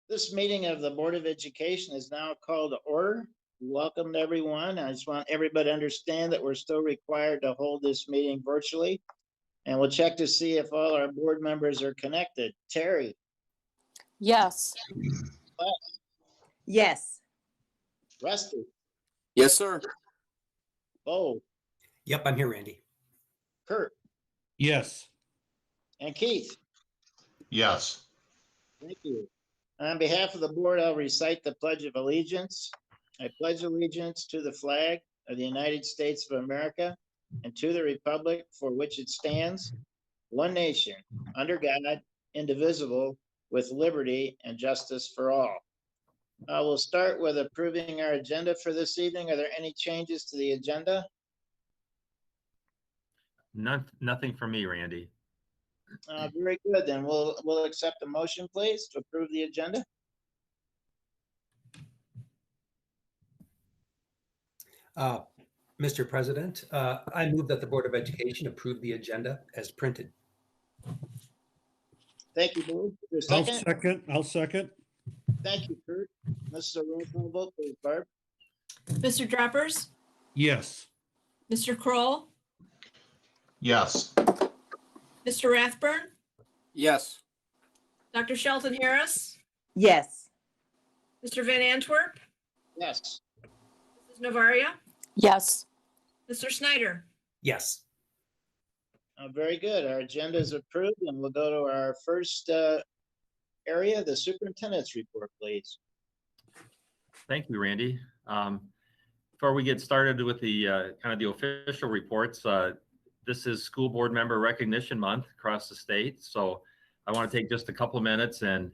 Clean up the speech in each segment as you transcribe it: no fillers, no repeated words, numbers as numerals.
This meeting of the Board of Education is now called to order. Welcome to everyone. I just want everybody to understand that we're still required to hold this meeting virtually. And we'll check to see if all our board members are connected. Terry, Yes. Yes. Rusty, Yes, sir. Bo, Yep, I'm here, Randy. Kurt, Yes. and Keith. Yes. Thank you. On behalf of the board, I'll recite the Pledge of Allegiance. I pledge allegiance to the flag of the United States of America and to the republic for which it stands, one nation, under God, indivisible, with liberty and justice for all. We'll start with approving our agenda for this evening. Are there any changes to the agenda? Nothing for me, Randy. Very good. Then we'll accept a motion, please, to approve the agenda. Mr. President, I move that the Board of Education approve the agenda as printed. Thank you, Bo. Is there a second? I'll second. Thank you, Kurt. This is a roll call vote, please, Barb. Mr. Droppers, Yes. Mr. Kroll, Yes. Mr. Rathburn, Yes. Dr. Shelton Harris, Yes. Mr. Van Antwerp, Yes. Mrs. Navaria, yes. Mr. Snyder. Yes. Very good. Our agenda is approved, and we'll go to our first area, the superintendent's report, please. Thank you, Randy. Before we get started with the kind of the official reports, this is School Board Member Recognition Month across the state. So I want to take just a couple of minutes and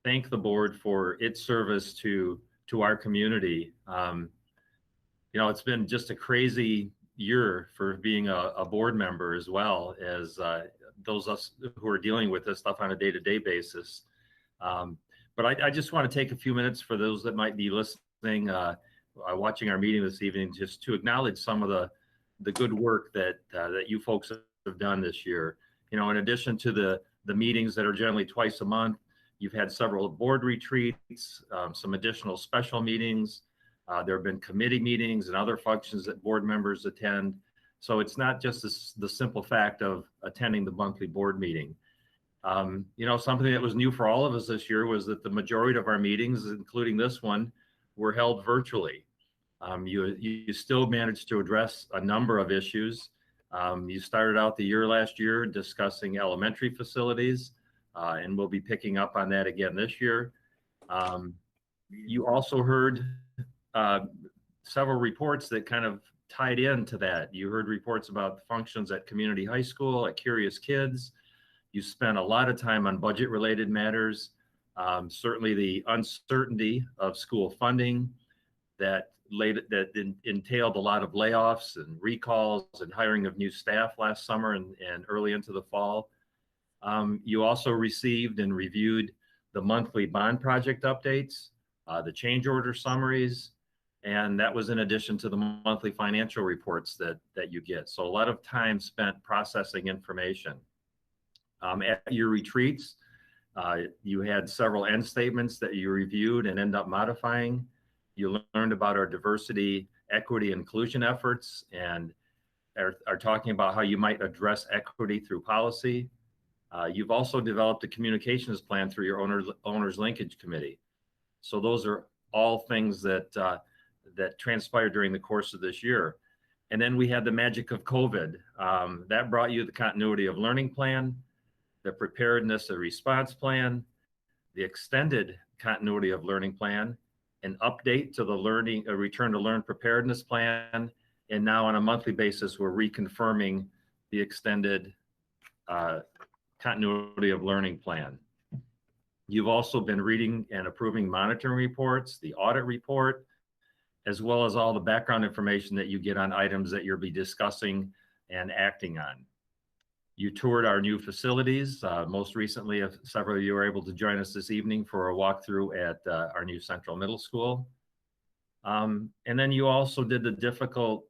thank the board for its service to our community. You know, it's been just a crazy year for being a board member, as well as those of us who are dealing with this stuff on a day-to-day basis. But I just want to take a few minutes for those that might be listening, watching our meeting this evening, just to acknowledge some of the good work that you folks have done this year. You know, in addition to the meetings that are generally twice a month, you've had several board retreats, some additional special meetings. There have been committee meetings and other functions that board members attend. So it's not just the simple fact of attending the monthly board meeting. You know, something that was new for all of us this year was that the majority of our meetings, including this one, were held virtually. You still managed to address a number of issues. You started out the year last year discussing elementary facilities, and we'll be picking up on that again this year. You also heard several reports that kind of tied into that. You heard reports about functions at community high school, at Curious Kids. You spent a lot of time on budget related matters. Certainly the uncertainty of school funding that entailed a lot of layoffs and recalls and hiring of new staff last summer and early into the fall. You also received and reviewed the monthly bond project updates, the change order summaries, and that was in addition to the monthly financial reports that you get. So a lot of time spent processing information. At your retreats, you had several end statements that you reviewed and end up modifying. You learned about our diversity, equity, inclusion efforts, and are talking about how you might address equity through policy. You've also developed a communications plan through your owners linkage committee. So those are all things that transpired during the course of this year. And then we had the magic of COVID. That brought you the continuity of learning plan, the preparedness and response plan, the extended continuity of learning plan, an update to the return to learn preparedness plan. And now on a monthly basis, we're reconfirming the extended continuity of learning plan. You've also been reading and approving monitoring reports, the audit report, as well as all the background information that you get on items that you'll be discussing and acting on. You toured our new facilities. Most recently, several of you were able to join us this evening for a walkthrough at our new Central Middle School. And then you also did the difficult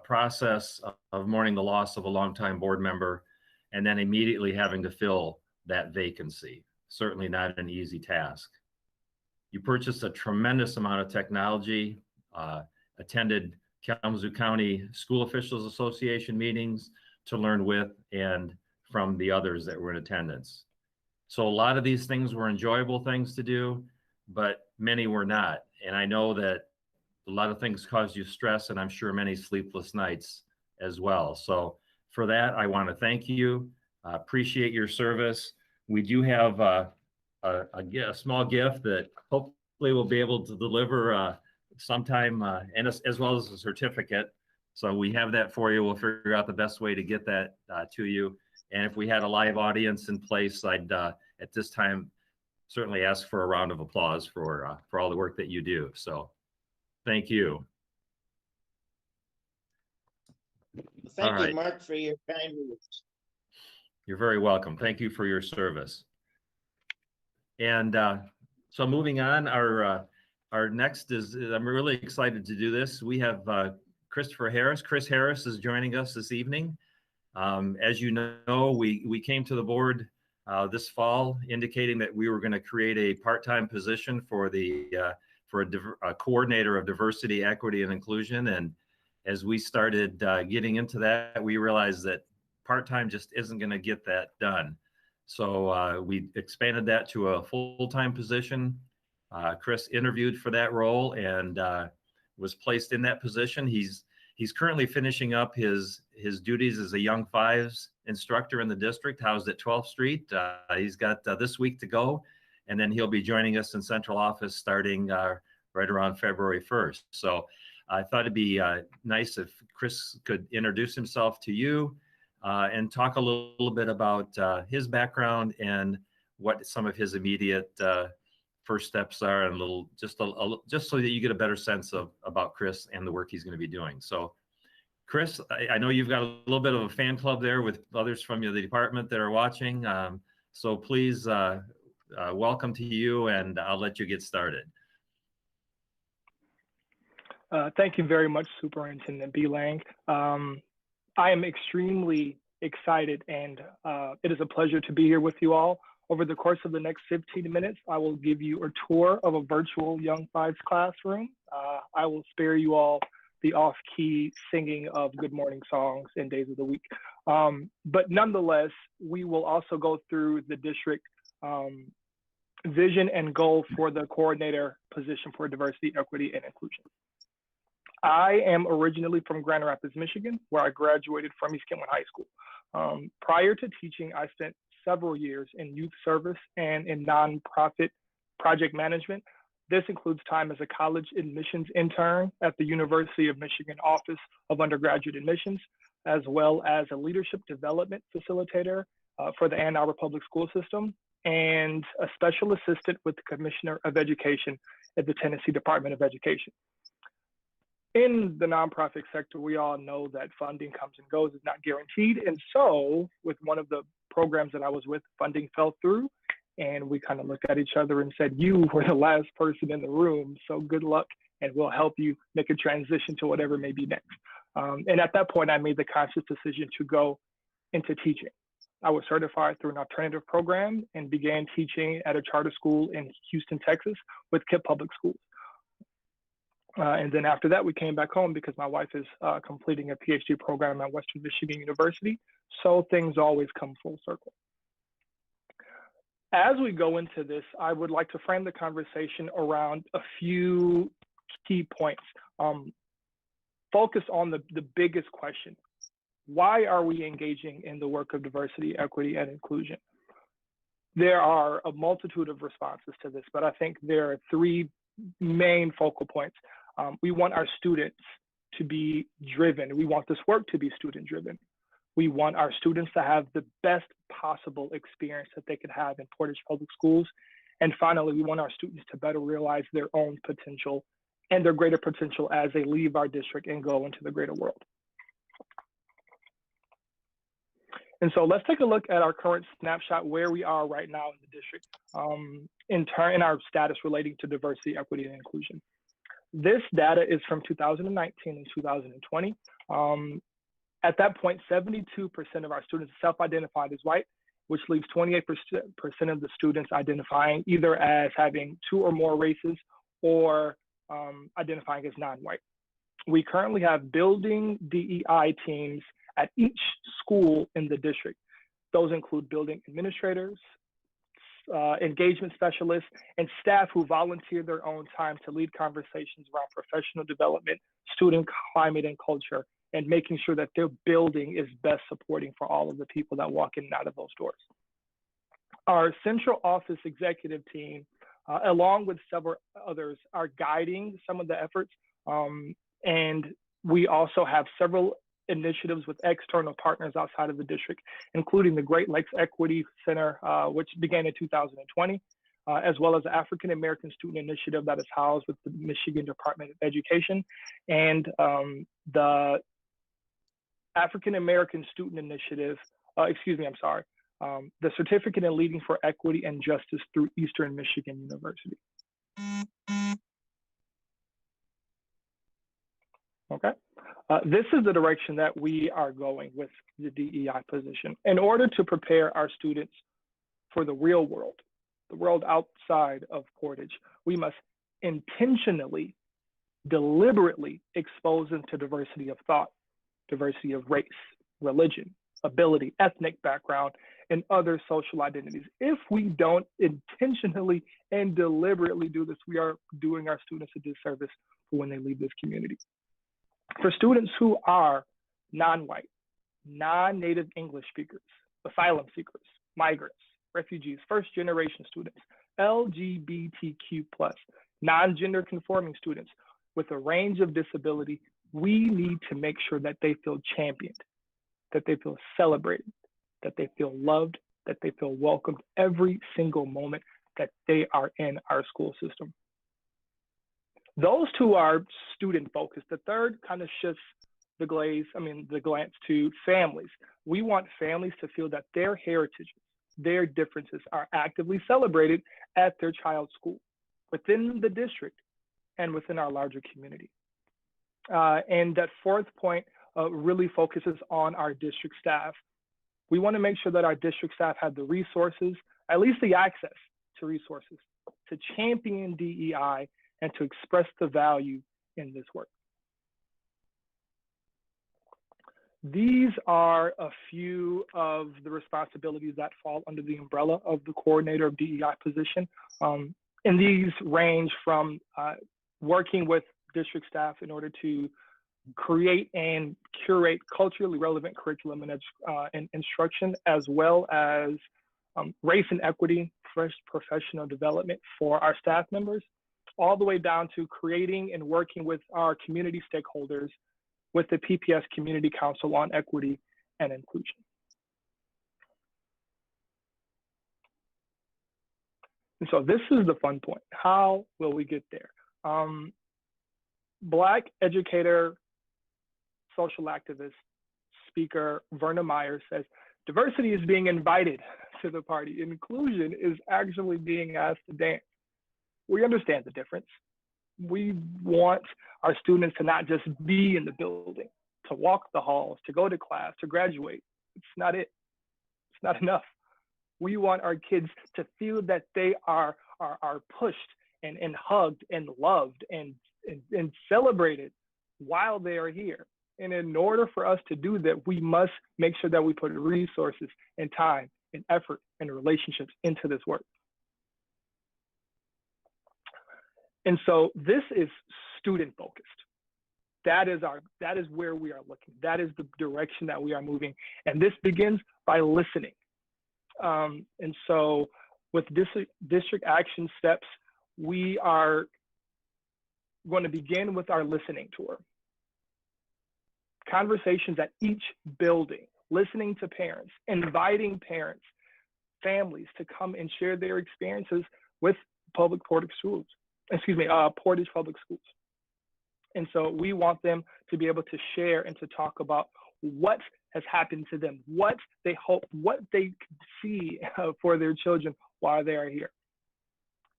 process of mourning the loss of a longtime board member and then immediately having to fill that vacancy. Certainly not an easy task. You purchased a tremendous amount of technology, attended Kalamazoo County School Officials Association meetings to learn with and from the others that were in attendance. So a lot of these things were enjoyable things to do, but many were not. And I know that a lot of things caused you stress, and I'm sure many sleepless nights as well. So for that, I want to thank you. Appreciate your service. We do have a small gift that hopefully we'll be able to deliver sometime, and as well as a certificate. So we have that for you. We'll figure out the best way to get that to you. And if we had a live audience in place, I'd at this time certainly ask for a round of applause for all the work that you do. So thank you. Thank All you, right. Mark, for your kind words. You're very welcome. Thank you for your service. And so moving on, our next is, I'm really excited to do this. We have Christopher Harris. Chris Harris is joining us this evening. As you know, we came to the board this fall indicating that we were going to create a part-time position for a coordinator of diversity, equity, and inclusion. And as we started getting into that, we realized that part-time just isn't going to get that done. So we expanded that to a full-time position. Chris interviewed for that role and was placed in that position. He's currently finishing up his duties as a Young Fives instructor in the district, housed at 12th Street. He's got this week to go, and then he'll be joining us in central office starting right around February 1st. So I thought it'd be nice if Chris could introduce himself to you and talk a little bit about his background and what some of his immediate first steps are, and just so that you get a better sense about Chris and the work he's going to be doing. So Chris, I know you've got a little bit of a fan club there with others from the department that are watching. So please welcome to you, and I'll let you get started. Thank you very much, Superintendent Belang. I am extremely excited, and it is a pleasure to be here with you all. Over the course of the next 15 minutes, I will give you a tour of a virtual Young Fives classroom. I will spare you all the off-key singing of good morning songs and days of the week. But nonetheless, we will also go through the district vision and goal for the coordinator position for diversity, equity, and inclusion. I am originally from Grand Rapids, Michigan, where I graduated from East Kentland High School. Prior to teaching, I spent several years in youth service and in nonprofit project management. This includes time as a college admissions intern at the University of Michigan Office of Undergraduate Admissions, as well as a leadership development facilitator for the Ann Arbor Public School System, and a special assistant with the Commissioner of Education at the Tennessee Department of Education. In the nonprofit sector, we all know that funding comes and goes, is not guaranteed. And so with one of the programs that I was with, funding fell through, and we kind of looked at each other and said, you were the last person in the room, so good luck, and we'll help you make a transition to whatever may be next. And at that point, I made the conscious decision to go into teaching. I was certified through an alternative program and began teaching at a charter school in Houston, Texas with KIPP Public Schools. And then after that, we came back home because my wife is completing a PhD program at Western Michigan University. So things always come full circle. As we go into this, I would like to frame the conversation around a few key points. Focus on the biggest question. Why are we engaging in the work of diversity, equity, and inclusion? There are a multitude of responses to this, but I think there are three main focal points. We want our students to be driven. We want this work to be student driven. We want our students to have the best possible experience that they could have in Portage Public Schools. And finally, we want our students to better realize their own potential and their greater potential as they leave our district and go into the greater world. And so let's take a look at our current snapshot, where we are right now in the district, in our status relating to diversity, equity, and inclusion. This data is from 2019 and 2020. At that point, 72% of our students self-identified as white which leaves 28% of the students identifying either as having 2 or more races or identifying as non-white. We currently have building DEI teams at each school in the district. Those include building administrators, engagement specialists, and staff who volunteer their own time to lead conversations around professional development, student climate and culture, and making sure that their building is best supporting for all of the people that walk in and out of those doors. Our central office executive team, along with several others, are guiding some of the efforts. And we also have several initiatives with external partners outside of the district, including the Great Lakes Equity Center, which began in 2020, as well as the African American Student Initiative that is housed with the Michigan Department of Education, and the African American Student Initiative, the Certificate in Leading for Equity and Justice through Eastern Michigan University. Okay, this is the direction that we are going with the DEI position. In order to prepare our students for the real world, the world outside of Portage, we must intentionally, deliberately expose them to diversity of thought, diversity of race, religion, ability, ethnic background, and other social identities. If we don't intentionally and deliberately do this, we are doing our students a disservice for when they leave this community. For students who are non-white, non-native English speakers, asylum seekers, migrants, refugees, first-generation students, LGBTQ+, non-gender conforming students with a range of disability, we need to make sure that they feel championed, that they feel celebrated, that they feel loved, that they feel welcomed every single moment that they are in our school system. Those two are student focused. The third kind of shifts the glance to families. We want families to feel that their heritages, their differences are actively celebrated at their child's school, within the district, and within our larger community. And that fourth point really focuses on our district staff. We want to make sure that our district staff have the resources, at least the access to resources, to champion DEI and to express the value in this work. These are a few of the responsibilities that fall under the umbrella of the coordinator of DEI position. And these range from working with district staff in order to create and curate culturally relevant curriculum and instruction, as well as race and equity, fresh professional development for our staff members, all the way down to creating and working with our community stakeholders with the PPS Community Council on Equity and Inclusion. And so this is the fun point. How will we get there? Black educator, social activist, speaker Verna Myers says, diversity is being invited to the party. Inclusion is actually being asked to dance. We understand the difference. We want our students to not just be in the building, to walk the halls, to go to class, to graduate. It's not it. It's not enough. We want our kids to feel that they are pushed and hugged and loved and celebrated while they are here. And in order for us to do that, we must make sure that we put resources and time and effort and relationships into this work. And so this is student focused. That is where we are looking. That is the direction that we are moving. And this begins by listening. And so with district action steps, we are going to begin with our listening tour. Conversations at each building, listening to parents, inviting parents, families to come and share their experiences with Portage Public Schools. And so we want them to be able to share and to talk about what has happened to them, what they hope, what they see for their children while they are here.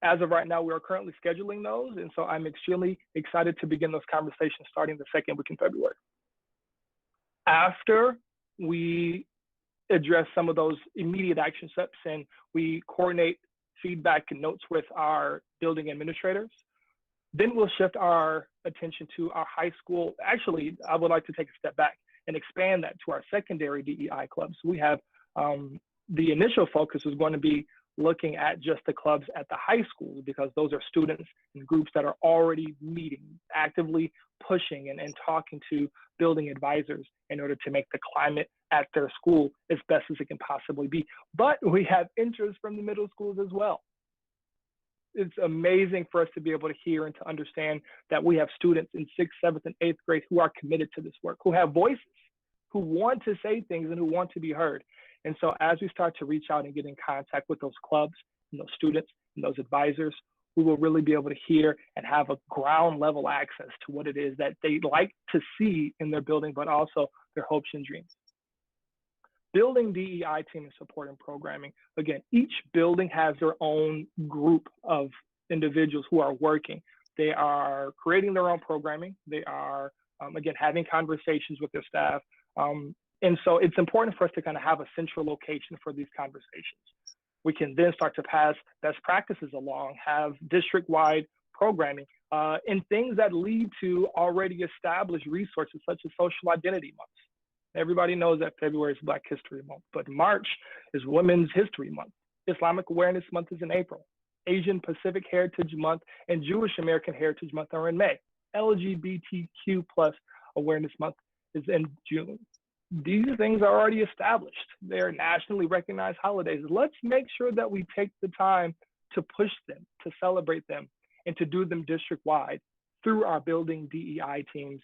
As of right now, we are currently scheduling those. And so I'm extremely excited to begin those conversations starting the second week in February. After we address some of those immediate action steps, and we coordinate feedback and notes with our building administrators. Then we'll shift our attention to our high school. Actually, I would like to take a step back and expand that to our secondary DEI clubs. We have the initial focus is going to be looking at just the clubs at the high schools, because those are students and groups that are already meeting, actively pushing and talking to building advisors in order to make the climate at their school as best as it can possibly be. But we have interest from the middle schools as well. It's amazing for us to be able to hear and to understand that we have students in 6th, 7th, and 8th grade who are committed to this work, who have voices, who want to say things and who want to be heard. And so as we start to reach out and get in contact with those clubs and those students and those advisors, we will really be able to hear and have a ground level access to what it is that they'd like to see in their building, but also their hopes and dreams. Building DEI team and support and programming. Again, each building has their own group of individuals who are working. They are creating their own programming. They are, again, having conversations with their staff. And so it's important for us to kind of have a central location for these conversations. We can then start to pass best practices along, have district-wide programming, and things that lead to already established resources such as social identity months. Everybody knows that February is Black History Month, but March is Women's History Month. Islamic Awareness Month is in April. Asian Pacific Heritage Month and Jewish American Heritage Month are in May. LGBTQ+ Awareness Month is in June. These things are already established. They're nationally recognized holidays. Let's make sure that we take the time to push them, to celebrate them, and to do them district-wide through our building DEI teams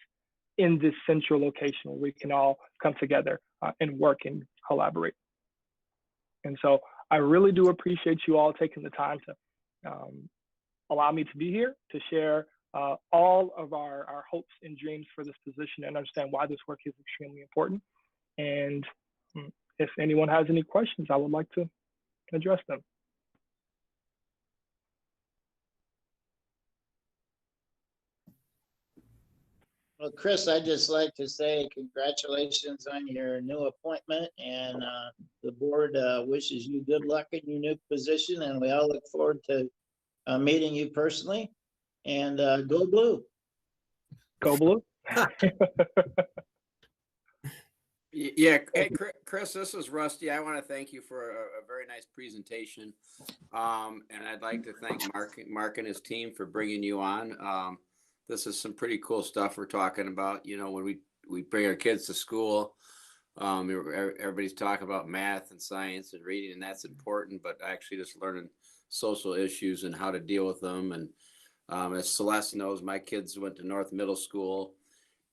in this central location where we can all come together and work and collaborate. And so I really do appreciate you all taking the time to allow me to be here, to share all of our hopes and dreams for this position and understand why this work is extremely important. And if anyone has any questions, I would like to address them. Well, Chris, I'd just like to say congratulations on your new appointment, and the board wishes you good luck in your new position, and we all look forward to meeting you personally. And go blue. Go blue. Yeah, hey, Chris, this is Rusty. I want to thank you for a very nice presentation. And I'd like to thank Mark and his team for bringing you on. This is some pretty cool stuff we're talking about. You know, when we bring our kids to school, everybody's talking about math and science and reading, and that's important, but actually just learning social issues and how to deal with them. And as Celeste knows, my kids went to North Middle School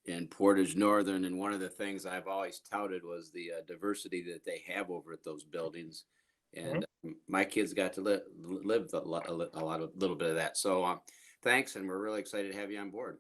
in Portage Northern, and one of the things I've always touted was the diversity that they have over at those buildings. And my kids got to live a little bit of that. So thanks, and we're really excited to have you on board.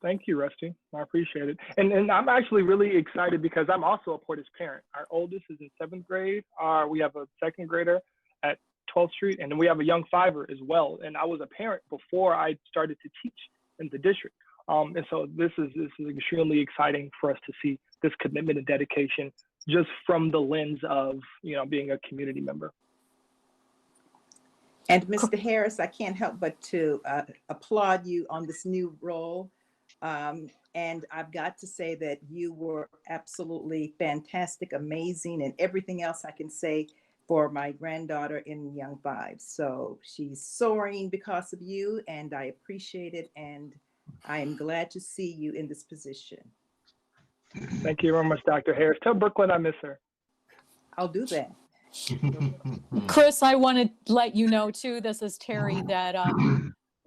Thank you, Rusty. I appreciate it. And I'm actually really excited because I'm also a Portage parent. Our oldest is in 7th grade. We have a 2nd grader at 12th Street, and then we have a young 5er as well. And I was a parent before I started to teach in the district. And so this is extremely exciting for us to see this commitment and dedication just from the lens of, being a community member. And Mr. Harris, I can't help but to applaud you on this new role. And I've got to say that you were absolutely fantastic, amazing, and everything else I can say for my granddaughter in Young 5. So she's soaring because of you, and I appreciate it. And I am glad to see you in this position. Thank you very much, Dr. Harris. Tell Brooklyn I miss her. I'll do that. Chris, I want to let you know too, this is Terry, that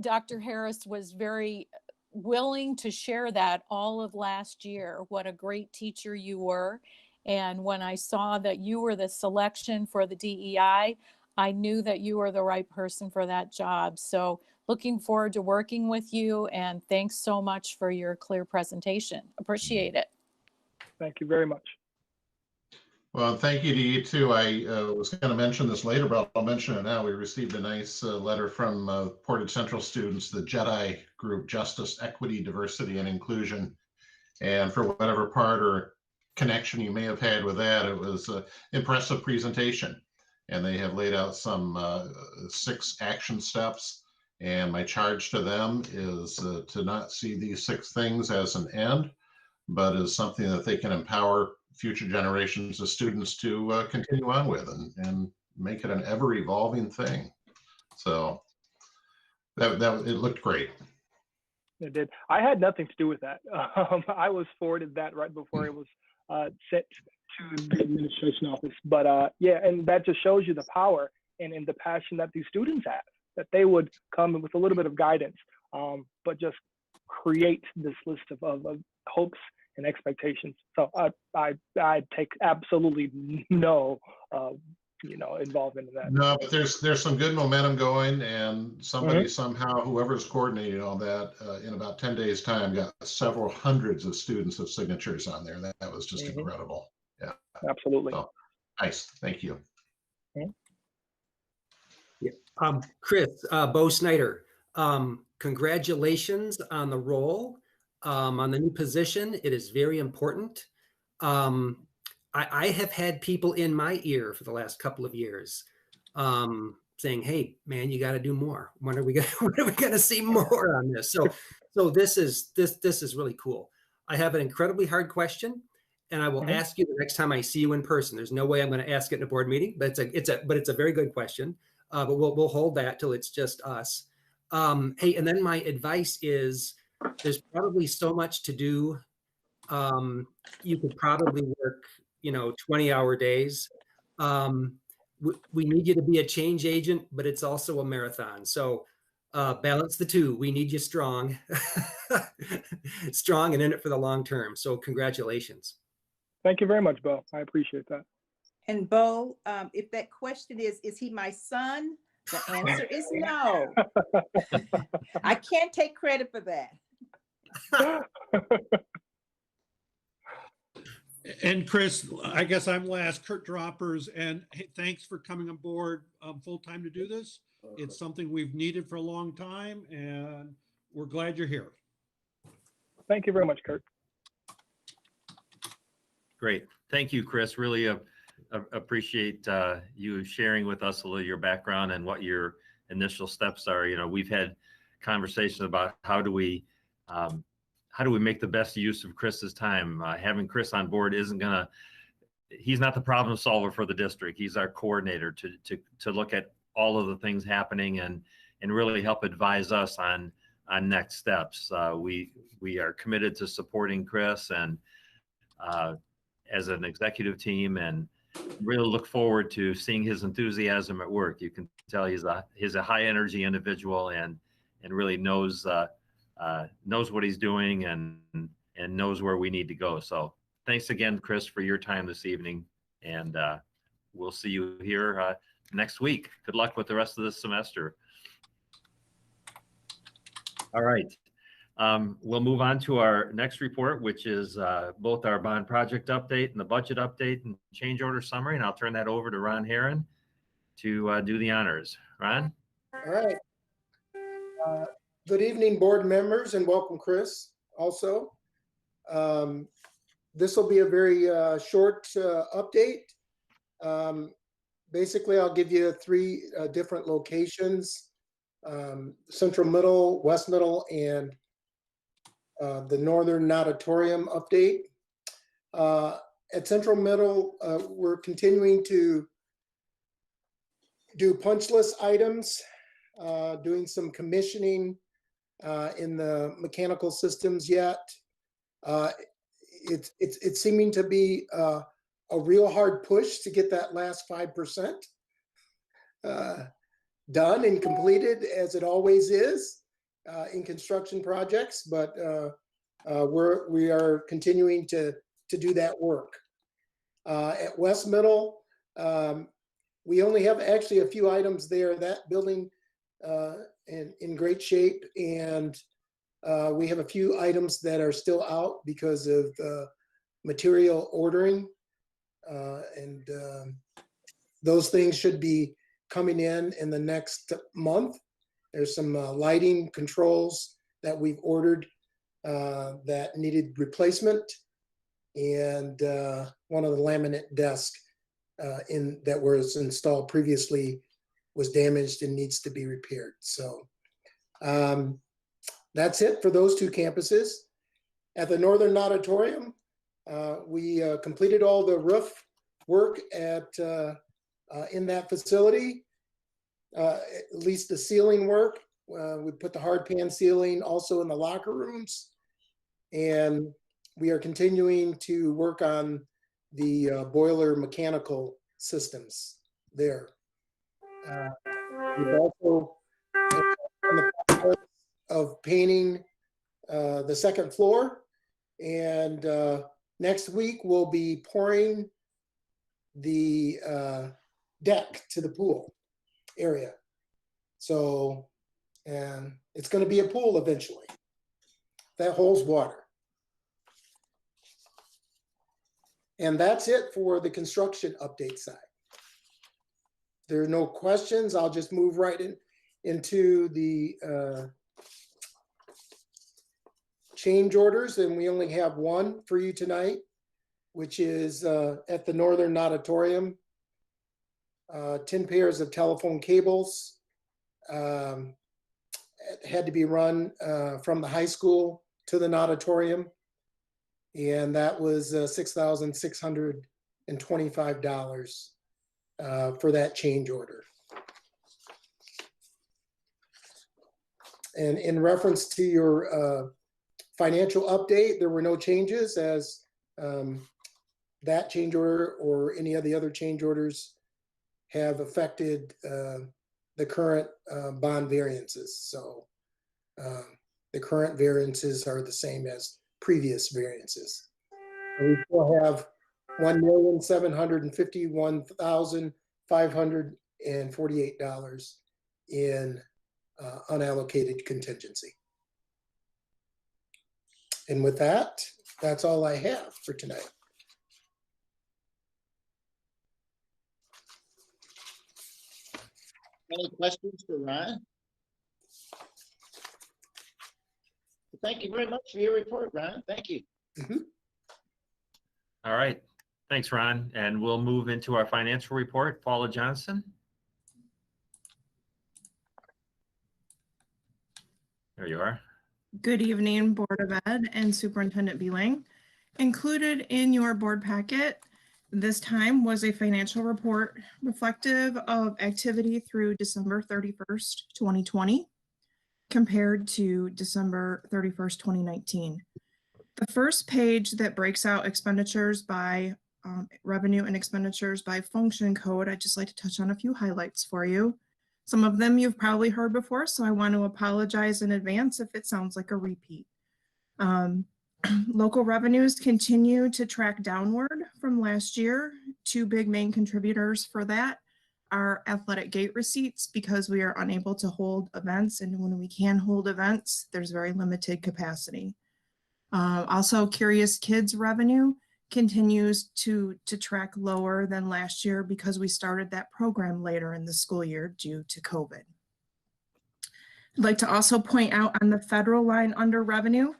Dr. Harris was very willing to share that all of last year, what a great teacher you were. And when I saw that you were the selection for the DEI, I knew that you were the right person for that job. So looking forward to working with you, and thanks so much for your clear presentation. Appreciate it. Thank you very much. Well, thank you to you too. I was going to mention this later, but I'll mention it now. We received a nice letter from Portage Central students, the JEDI group, Justice, Equity, Diversity, and Inclusion. And for whatever part or connection you may have had with that. It was an impressive presentation. And they have laid out some 6 action steps. And my charge to them is to not see these 6 things as an end, but as something that they can empower future generations of students to continue on with and make it an ever evolving thing. So that it looked great. It did. I had nothing to do with that. I was forwarded that right before it was sent to the administration office. But yeah, and that just shows you the power and the passion that these students have, that they would come with a little bit of guidance, but just create this list of hopes and expectations. So I take absolutely no involvement in that. No, but there's some good momentum going, and somebody somehow, whoever's coordinating all that, in about 10 days time, got several hundreds of students of signatures on there. That was just incredible. Yeah, absolutely. So, nice. Thank you. Yeah. Chris, Bo Snyder, congratulations on the role, on the new position. It is very important. I have had people in my ear for the last couple of years saying, "Hey, man, you got to do more. When are we going to see more on this?" So this is really cool. I have an incredibly hard question, and I will ask you the next time I see you in person. There's no way I'm going to ask it in a board meeting, but it's a very good question. But we'll hold that till it's just us. Hey, and then my advice is, there's probably so much to do. You could probably work 20-hour days. We need you to be a change agent, but it's also a marathon. So balance the two. We need you strong, strong and in it for the long term. So congratulations. Thank you very much, Bo. I appreciate that. And Bo, if that question is he my son? The answer is no. I can't take credit for that. And Chris, I guess I'm last. Kurt Droppers, and hey, thanks for coming on board full time to do this. It's something we've needed for a long time, and we're glad you're here. Thank you very much, Kurt. Great. Thank you, Chris. Really appreciate you sharing with us a little your background and what your initial steps are. We've had conversations about how do we make the best use of Chris's time. Having Chris on board he's not the problem solver for the district. He's our coordinator to look at all of the things happening and really help advise us on next steps. We are committed to supporting Chris and as an executive team, and really look forward to seeing his enthusiasm at work. You can tell he's a high energy individual and really knows what he's doing and knows where we need to go. So thanks again, Chris, for your time this evening, and we'll see you here next week. Good luck with the rest of this semester. All right. We'll move on to our next report, which is both our bond project update and the budget update and change order summary. And I'll turn that over to Ron Herron to do the honors. Ron? All right. Good evening, board members, and welcome, Chris, also. This will be a very short update. Basically, I'll give you 3 different locations, Central Middle, West Middle, and the Northern Auditorium update. At Central Middle, we're continuing to do punch list items, doing some commissioning in the mechanical systems yet. It's seeming to be a real hard push to get that last 5% done and completed, as it always is in construction projects, but we are continuing to do that work. At West Middle, we only have actually a few items there. That building in great shape, and we have a few items that are still out because of material ordering, and those things should be coming in the next month. There's some lighting controls that we've ordered that needed replacement, and one of the laminate desks that was installed previously was damaged and needs to be repaired. So that's it for those two campuses. At the Northern Auditorium, we completed all the roof work in that facility, at least the ceiling work. We put the hard pan ceiling also in the locker rooms, and we are continuing to work on the boiler mechanical systems there. We've also in the process of painting the second floor, and next week we'll be pouring the deck to the pool area. So, and it's going to be a pool eventually that holds water. And that's it for the construction update side. There are no questions. I'll just move right into the change orders, and we only have one for you tonight, which is at the Northern Auditorium, 10 pairs of telephone cables had to be run from the high school to the auditorium, and that was $6,625 for that change order. And in reference to your financial update, there were no changes, as that change order or any of the other change orders have affected the current bond variances. So the current variances are the same as previous variances. And we still have $1,751,548 in unallocated contingency. And with that, that's all I have for tonight. Any questions for Ron? Thank you very much for your report, Ron. Thank you. All right. Thanks, Ron. And we'll move into our financial report. Paula Johnson. There you are. Good evening, Board of Ed and Superintendent Beeling. Included in your board packet this time was a financial report reflective of activity through December 31st, 2020, compared to December 31st, 2019. The first page that breaks out expenditures by revenue and expenditures by function code, I'd just like to touch on a few highlights for you. Some of them you've probably heard before, so I want to apologize in advance if it sounds like a repeat. Local revenues continue to track downward from last year. Two big main contributors for that are athletic gate receipts, because we are unable to hold events, and when we can hold events, there's very limited capacity. Also, Curious Kids revenue continues to track lower than last year because we started that program later in the school year due to COVID. I'd like to also point out on the federal line under revenue,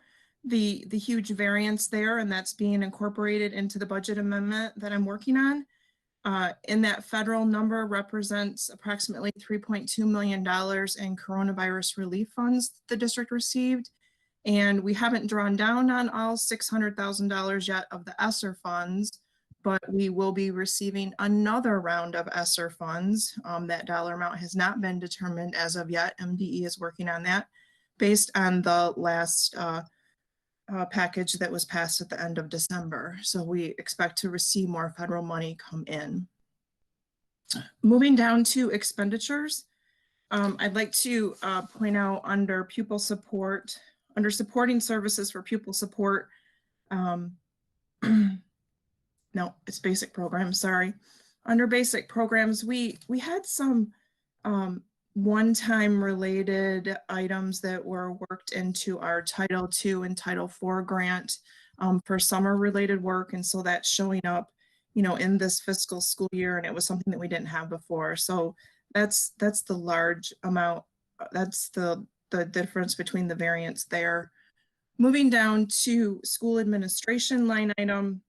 the huge variance there, and that's being incorporated into the budget amendment that I'm working on. In that federal number represents approximately $3.2 million in coronavirus relief funds the district received. And we haven't drawn down on all $600,000 yet of the ESSER funds, but we will be receiving another round of ESSER funds. That dollar amount has not been determined as of yet. MDE is working on that based on the last package that was passed at the end of December. So we expect to receive more federal money come in. Moving down to expenditures, I'd like to point out under pupil support, under supporting services for pupil support, no, it's basic programs, sorry. Under basic programs, we had some one-time related items that were worked into our Title II and Title IV grant for summer related work. And so that's showing up, you know, in this fiscal school year, and it was something that we didn't have before. So that's the large amount. That's the difference between the variance there. Moving down to school administration line item,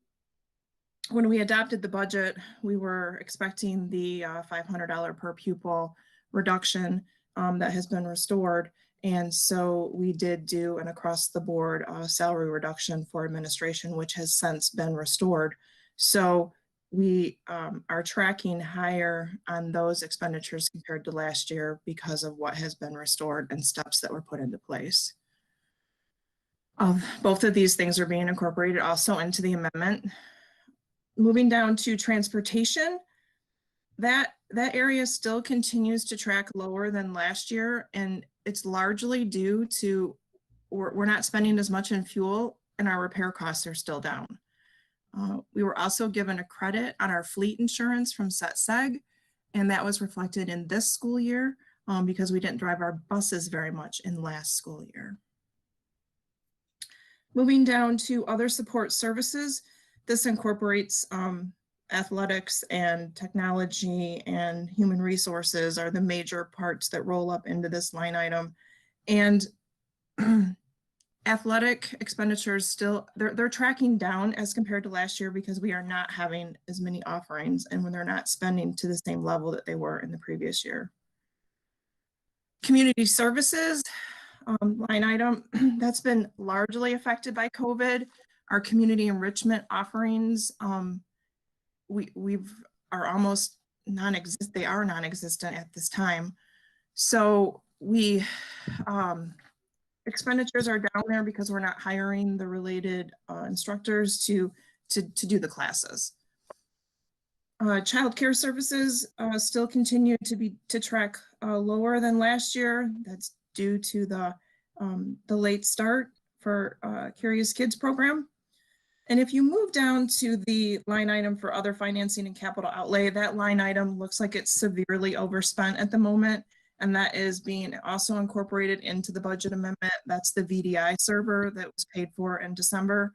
when we adopted the budget, we were expecting the $500 per pupil reduction that has been restored. And so we did do an across the board salary reduction for administration, which has since been restored. So we are tracking higher on those expenditures compared to last year because of what has been restored and steps that were put into place. Both of these things are being incorporated also into the amendment. Moving down to transportation, that area still continues to track lower than last year, and it's largely due to we're not spending as much in fuel, and our repair costs are still down. We were also given a credit on our fleet insurance from SETSEG, and that was reflected in this school year because we didn't drive our buses very much in last school year. Moving down to other support services, this incorporates athletics and technology and human resources are the major parts that roll up into this line item. And athletic expenditures still, they're tracking down as compared to last year because we are not having as many offerings and when they're not spending to the same level that they were in the previous year. Community services line item, that's been largely affected by COVID. Our community enrichment offerings, are almost non-existent. They are non-existent at this time. So we expenditures are down there because we're not hiring the related instructors to do the classes. Child care services still continue to track lower than last year. That's due to the late start for Curious Kids program. And if you move down to the line item for other financing and capital outlay, that line item looks like it's severely overspent at the moment. And that is being also incorporated into the budget amendment. That's the VDI server that was paid for in December.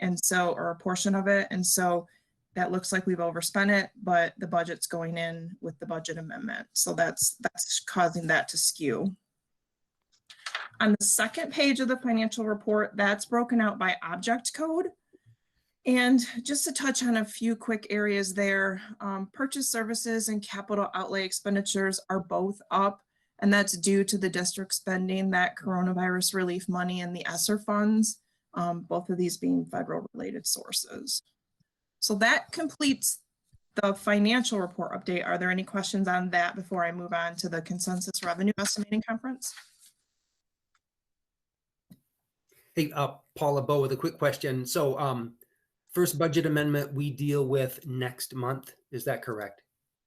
And so, or a portion of it. And so that looks like we've overspent it, but the budget's going in with the budget amendment. So that's causing that to skew. On the second page of the financial report, that's broken out by object code. And just to touch on a few quick areas there, purchase services and capital outlay expenditures are both up, and that's due to the district spending that coronavirus relief money and the ESSER funds, both of these being federal related sources. So that completes the financial report update. Are there any questions on that before I move on to the consensus revenue estimating conference? Hey, Paula Bowe with a quick question. So first budget amendment we deal with next month. Is that correct?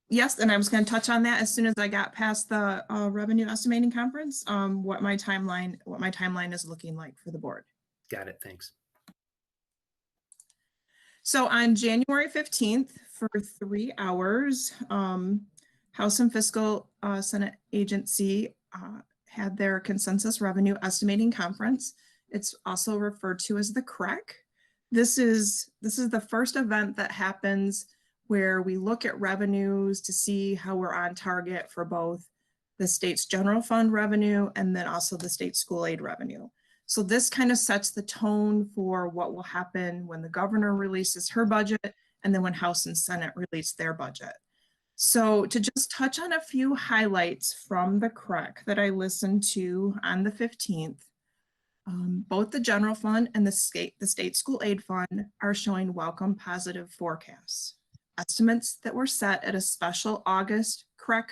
Yes, and I was going to touch on that as soon as I got past the revenue estimating conference, what my timeline is looking like for the board. Got it. Thanks. So on January 15th for 3 hours, House and Fiscal Senate Agency had their consensus revenue estimating conference. It's also referred to as the CREC. This is the first event that happens where we look at revenues to see how we're on target for both the state's general fund revenue and then also the state school aid revenue. So this kind of sets the tone for what will happen when the governor releases her budget and then when House and Senate release their budget. So to just touch on a few highlights from the CREC that I listened to on the 15th, both the general fund and the state school aid fund are showing welcome positive forecasts. Estimates that were set at a special August CREC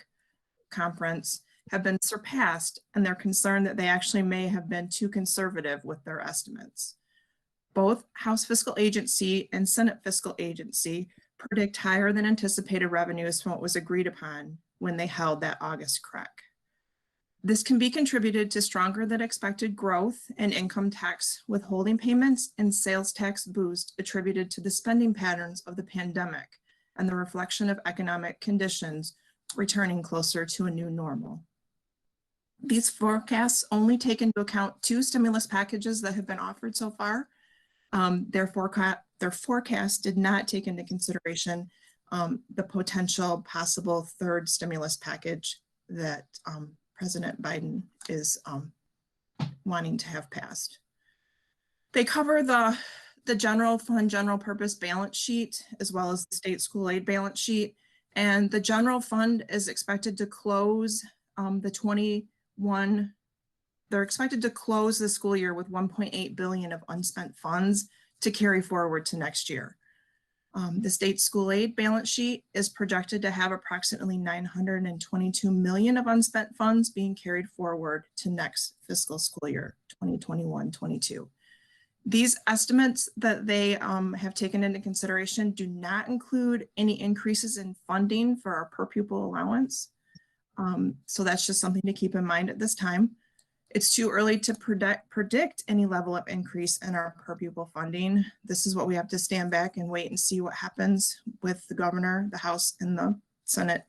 conference have been surpassed, and they're concerned that they actually may have been too conservative with their estimates. Both House Fiscal Agency and Senate Fiscal Agency predict higher than anticipated revenues from what was agreed upon when they held that August CREC. This can be contributed to stronger than expected growth in income tax withholding payments and sales tax boost attributed to the spending patterns of the pandemic and the reflection of economic conditions returning closer to a new normal. These forecasts only take into account 2 stimulus packages that have been offered so far. Their forecast did not take into consideration the potential possible 3rd stimulus package that President Biden is wanting to have passed. They cover the the general fund, general purpose balance sheet, as well as the state school aid balance sheet. And the general fund is expected to close they're expected to close the school year with 1.8 billion of unspent funds to carry forward to next year. The state school aid balance sheet is projected to have approximately 922 million of unspent funds being carried forward to next fiscal school year, 2021-22. These estimates that they have taken into consideration do not include any increases in funding for our per pupil allowance. So that's just something to keep in mind at this time. It's too early to predict any level of increase in our per pupil funding. This is what we have to stand back and wait and see what happens with the governor, the House, and the Senate.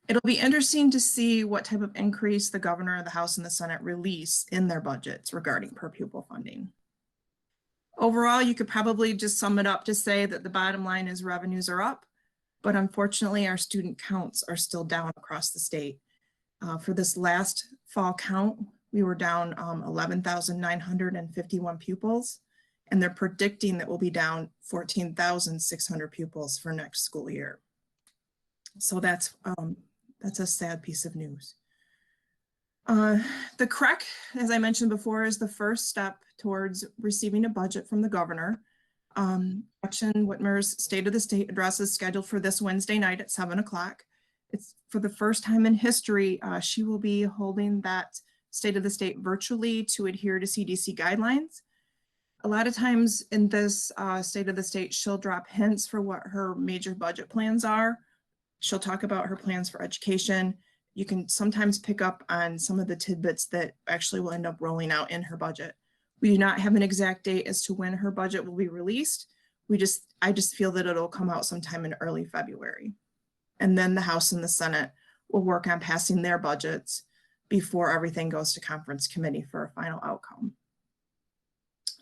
It'll be interesting to see what type of increase the governor, the House, and the Senate release in their budgets regarding per pupil funding. Overall, you could probably just sum it up to say that the bottom line is revenues are up, but unfortunately our student counts are still down across the state. For this last fall count, we were down 11,951 pupils, and they're predicting that we'll be down 14,600 pupils for next school year. So that's a sad piece of news. The CREC, as I mentioned before, is the first step towards receiving a budget from the governor. Gretchen Whitmer's State of the State address is scheduled for this Wednesday night at 7 o'clock. It's for the first time in history, she will be holding that State of the State virtually to adhere to CDC guidelines. A lot of times in this State of the State, she'll drop hints for what her major budget plans are. She'll talk about her plans for education. You can sometimes pick up on some of the tidbits that actually will end up rolling out in her budget. We do not have an exact date as to when her budget will be released. I just feel that it'll come out sometime in early February. And then the House and the Senate will work on passing their budgets before everything goes to conference committee for a final outcome.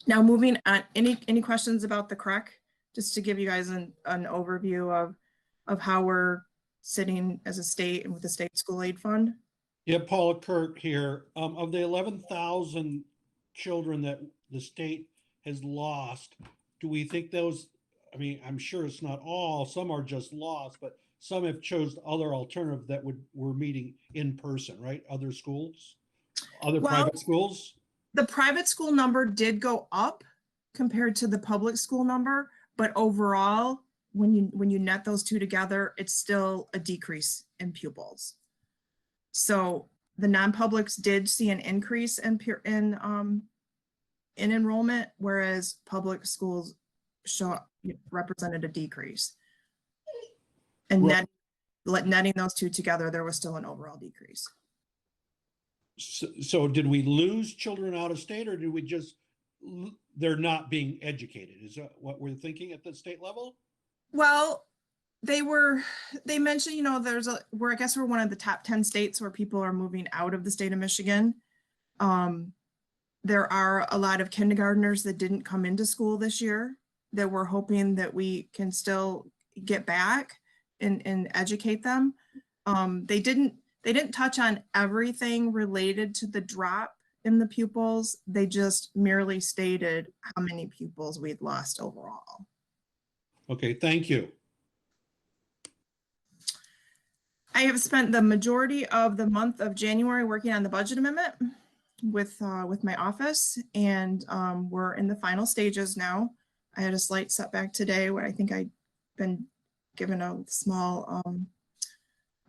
Now moving on, any questions about the CREC? Just to give you guys an overview of how we're sitting as a state and with the state school aid fund. Yeah, Paula Kurt here. Of the 11,000 children that the state has lost, do we think those, I mean, I'm sure it's not all, some are just lost, but some have chose other alternative that were meeting in person, right? Other schools, private schools? The private school number did go up compared to the public school number, but overall, when you net those two together, it's still a decrease in pupils. So the non-publics did see an increase in enrollment, whereas public schools represented a decrease. And netting those two together, there was still an overall decrease. So did we lose children out of state, or did we just, they're not being educated? Is that what we're thinking at the state level? Well, they mentioned, you know, I guess we're one of the top 10 states where people are moving out of the state of Michigan. There are a lot of kindergartners that didn't come into school this year that we're hoping that we can still get back and educate them. They didn't touch on everything related to the drop in the pupils. They just merely stated how many pupils we'd lost overall. Okay, thank you. I have spent the majority of the month of January working on the budget amendment with my office, and we're in the final stages now. I had a slight setback today where I think I'd been given a small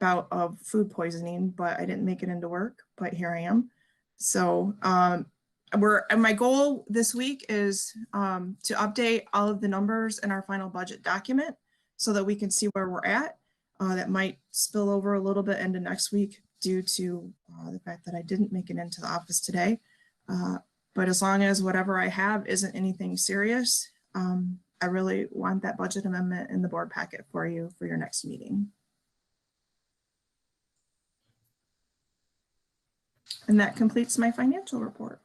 bout of food poisoning, but I didn't make it into work, but here I am. So my goal this week is to update all of the numbers in our final budget document so that we can see where we're at. That might spill over a little bit into next week due to the fact that I didn't make it into the office today. But as long as whatever I have isn't anything serious, I really want that budget amendment in the board packet for you for your next meeting. And that completes my financial report.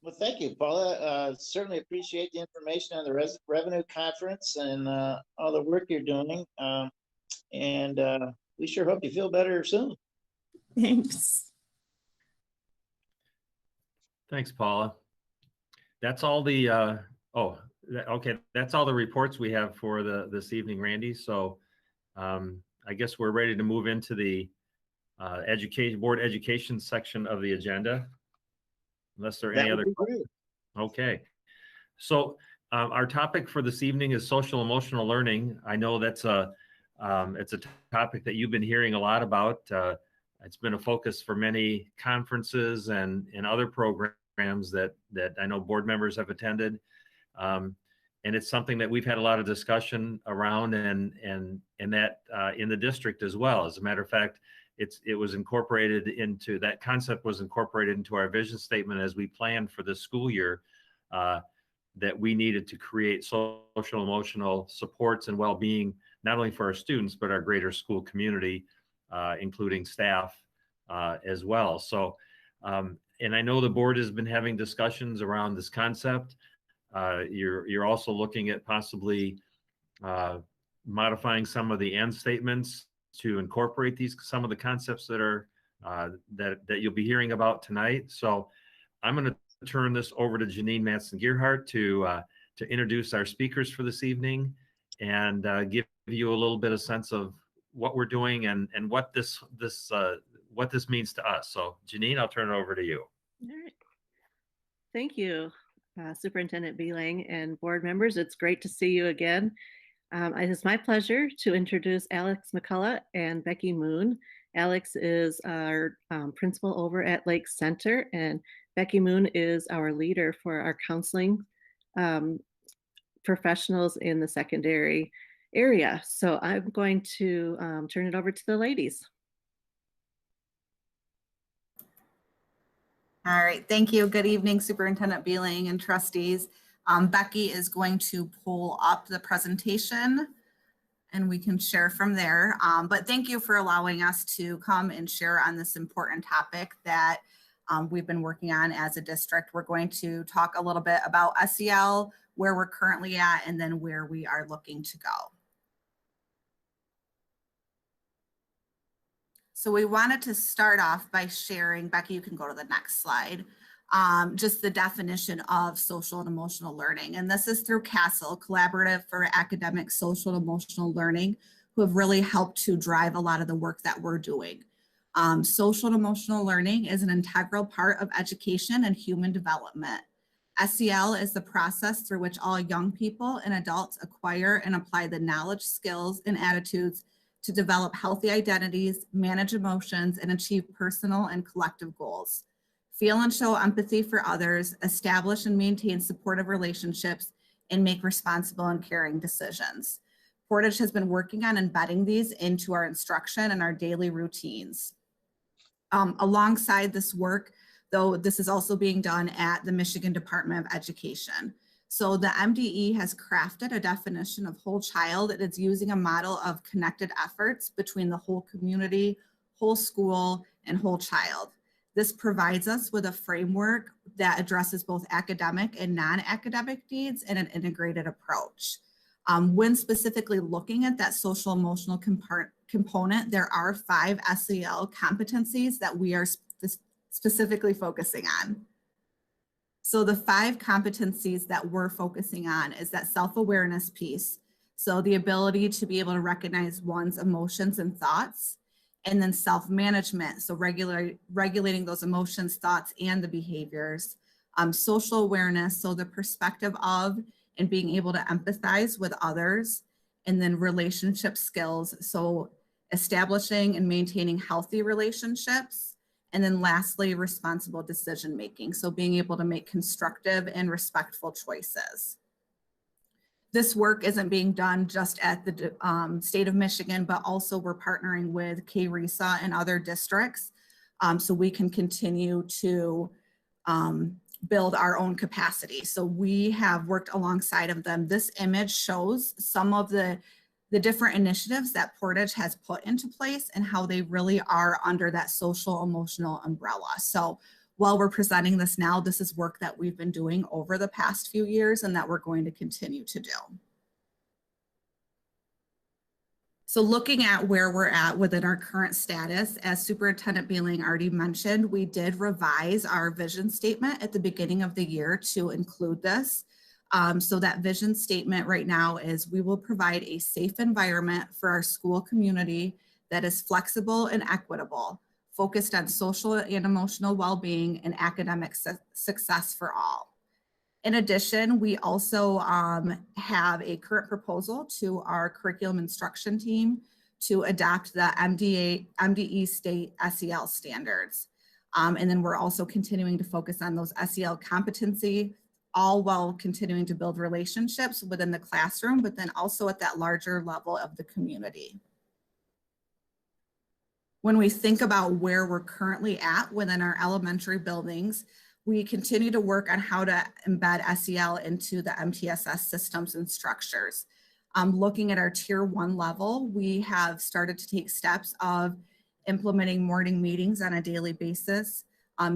Well, thank you, Paula. Certainly appreciate the information on the revenue conference and all the work you're doing. And we sure hope you feel better soon. Thanks. Thanks, Paula. that's all the, okay, that's all the reports we have for this evening, Randy. So I guess we're ready to move into the board education section of the agenda. Unless there are any other questions. Okay. So our topic for this evening is social emotional learning. I know that's it's a topic that you've been hearing a lot about. It's been a focus for many conferences and other programs that I know board members have attended. And it's something that we've had a lot of discussion around and that in the district as well. As a matter of fact, it was incorporated into, that concept was incorporated into our vision statement as we planned for this school year, that we needed to create social emotional supports and well-being, not only for our students, but our greater school community, including staff as well. So, and I know the board has been having discussions around this concept. You're also looking at possibly modifying some of the end statements to incorporate some of the concepts that are that you'll be hearing about tonight. So I'm going to turn this over to Janine Matson-Gearhart to introduce our speakers for this evening and give you a little bit of sense of what we're doing and what this means to us. So Janine, I'll turn it over to you. All right. Thank you, Superintendent Beeling and board members. It's great to see you again. It is my pleasure to introduce Alex McCullough and Becky Moon. Alex is our principal over at Lake Center, and Becky Moon is our leader for our counseling professionals in the secondary area. So I'm going to turn it over to the ladies. All right, thank you. Good evening, Superintendent Beeling and trustees. Becky is going to pull up the presentation and we can share from there. But thank you for allowing us to come and share on this important topic that we've been working on as a district. We're going to talk a little bit about SEL, where we're currently at, and then where we are looking to go. So we wanted to start off by sharing, Becky, you can go to the next slide, just the definition of social and emotional learning. And this is through CASEL, Collaborative for Academic, Social, and Emotional Learning, who have really helped to drive a lot of the work that we're doing. Social and emotional learning is an integral part of education and human development. SEL is the process through which all young people and adults acquire and apply the knowledge, skills, and attitudes to develop healthy identities, manage emotions, and achieve personal and collective goals. Feel and show empathy for others, establish and maintain supportive relationships, and make responsible and caring decisions. Portage has been working on embedding these into our instruction and our daily routines. Alongside this work, though, this is also being done at the Michigan Department of Education. So the MDE has crafted a definition of whole child. It is using a model of connected efforts between the whole community, whole school, and whole child. This provides us with a framework that addresses both academic and non-academic needs in an integrated approach. When specifically looking at that social emotional component, there are 5 SEL competencies that we are specifically focusing on. So the 5 competencies that we're focusing on is that self-awareness piece. So the ability to be able to recognize one's emotions and thoughts, and then self-management. So regulating those emotions, thoughts, and the behaviors. Social awareness, so the perspective of and being able to empathize with others, and then relationship skills. So establishing and maintaining healthy relationships. And then lastly, responsible decision-making. So being able to make constructive and respectful choices. This work isn't being done just at the state of Michigan, but also we're partnering with KRESA and other districts so we can continue to build our own capacity. So we have worked alongside of them. This image shows some of the different initiatives that Portage has put into place and how they really are under that social emotional umbrella. So while we're presenting this now, this is work that we've been doing over the past few years and that we're going to continue to do. So looking at where we're at within our current status, as Superintendent Beeling already mentioned, we did revise our vision statement at the beginning of the year to include this. So that vision statement right now is we will provide a safe environment for our school community that is flexible and equitable, focused on social and emotional well-being and academic success for all. In addition, we also have a current proposal to our curriculum instruction team to adopt the MDE state SEL standards. And then we're also continuing to focus on those SEL competency, all while continuing to build relationships within the classroom, but then also at that larger level of the community. When we think about where we're currently at within our elementary buildings, we continue to work on how to embed SEL into the MTSS systems and structures. Looking at our tier 1 level, we have started to take steps of implementing morning meetings on a daily basis,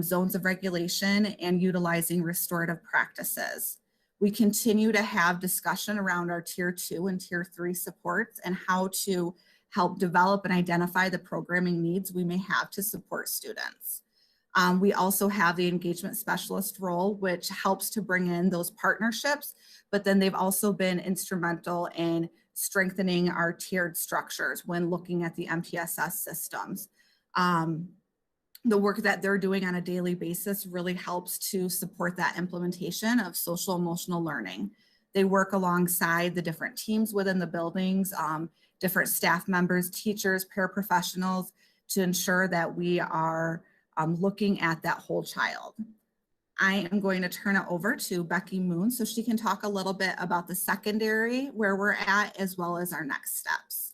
zones of regulation, and utilizing restorative practices. We continue to have discussion around our tier 2 and tier 3 supports and how to help develop and identify the programming needs we may have to support students. We also have the engagement specialist role, which helps to bring in those partnerships, but then they've also been instrumental in strengthening our tiered structures when looking at the MTSS systems. The work that they're doing on a daily basis really helps to support that implementation of social emotional learning. They work alongside the different teams within the buildings, different staff members, teachers, paraprofessionals, to ensure that we are looking at that whole child. I am going to turn it over to Becky Moon so she can talk a little bit about the secondary, where we're at, as well as our next steps.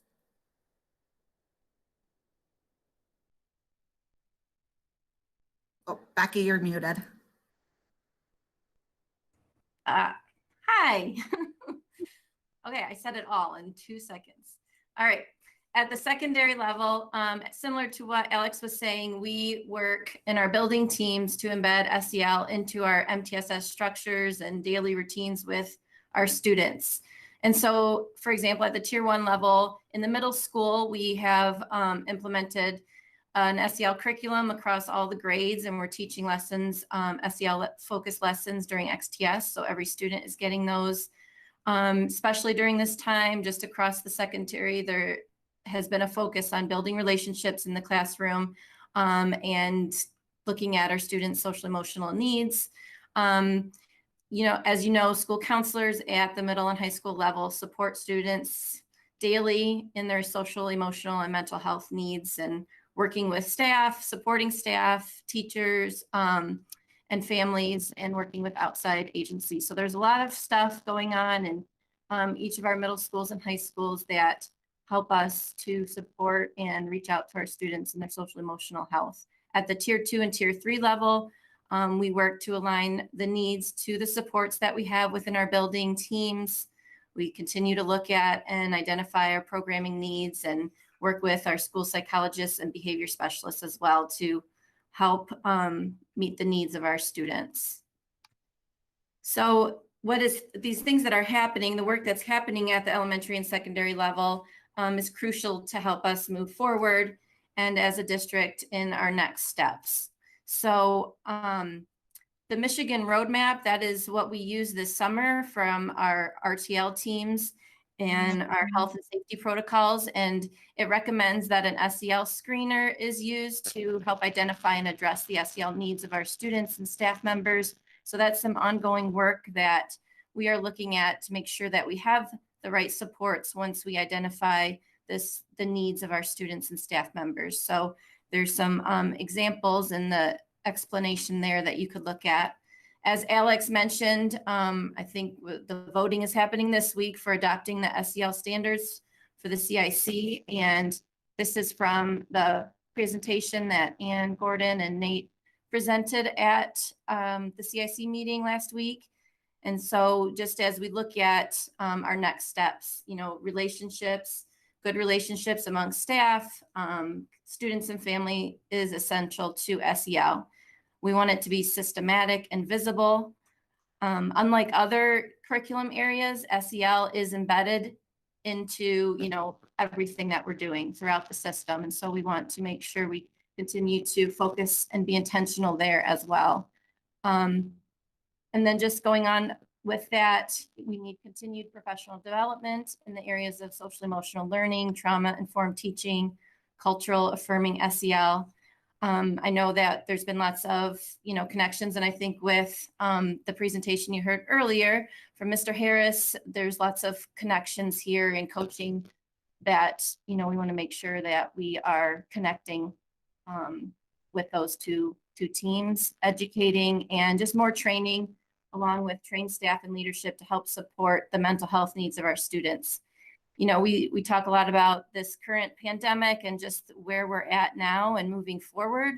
Oh, Becky, you're muted. Hi. Okay, I said it all in 2 seconds. All right. At the secondary level, similar to what Alex was saying, we work in our building teams to embed SEL into our MTSS structures and daily routines with our students. And so, for example, at the tier 1 level, in the middle school, we have implemented an SEL curriculum across all the grades, and we're teaching lessons, SEL focused lessons during XTS. So every student is getting those, especially during this time, just across the secondary, there has been a focus on building relationships in the classroom and looking at our students' social emotional needs. As you know, school counselors at the middle and high school level support students daily in their social, emotional, and mental health needs, and working with staff, supporting staff, teachers, and families, and working with outside agencies. So there's a lot of stuff going on in each of our middle schools and high schools that help us to support and reach out to our students in their social emotional health. At the tier 2 and tier 3 level, we work to align the needs to the supports that we have within our building teams. We continue to look at and identify our programming needs and work with our school psychologists and behavior specialists as well to help meet the needs of our students. So what is these things that are happening, the work that's happening at the elementary and secondary level is crucial to help us move forward and as a district in our next steps. So the Michigan roadmap, that is what we use this summer from our RTL teams and our health and safety protocols. And it recommends that an SEL screener is used to help identify and address the SEL needs of our students and staff members. So that's some ongoing work that we are looking at to make sure that we have the right supports once we identify the needs of our students and staff members. So there's some examples in the explanation there that you could look at. As Alex mentioned, I think the voting is happening this week for adopting the SEL standards for the CIC. And this is from the presentation that Ann Gordon and Nate presented at the CIC meeting last week. And so just as we look at our next steps, relationships, good relationships among staff, students and family is essential to SEL. We want it to be systematic and visible. Unlike other curriculum areas, SEL is embedded into, everything that we're doing throughout the system. And so we want to make sure we continue to focus and be intentional there as well. And then just going on with that, we need continued professional development in the areas of social emotional learning, trauma-informed teaching, cultural affirming SEL. I know that there's been lots of, connections, and I think with the presentation you heard earlier from Mr. Harris, there's lots of connections here in coaching that, we want to make sure that we are connecting with those two teams, educating and just more training along with trained staff and leadership to help support the mental health needs of our students. We talk a lot about this current pandemic and just where we're at now and moving forward,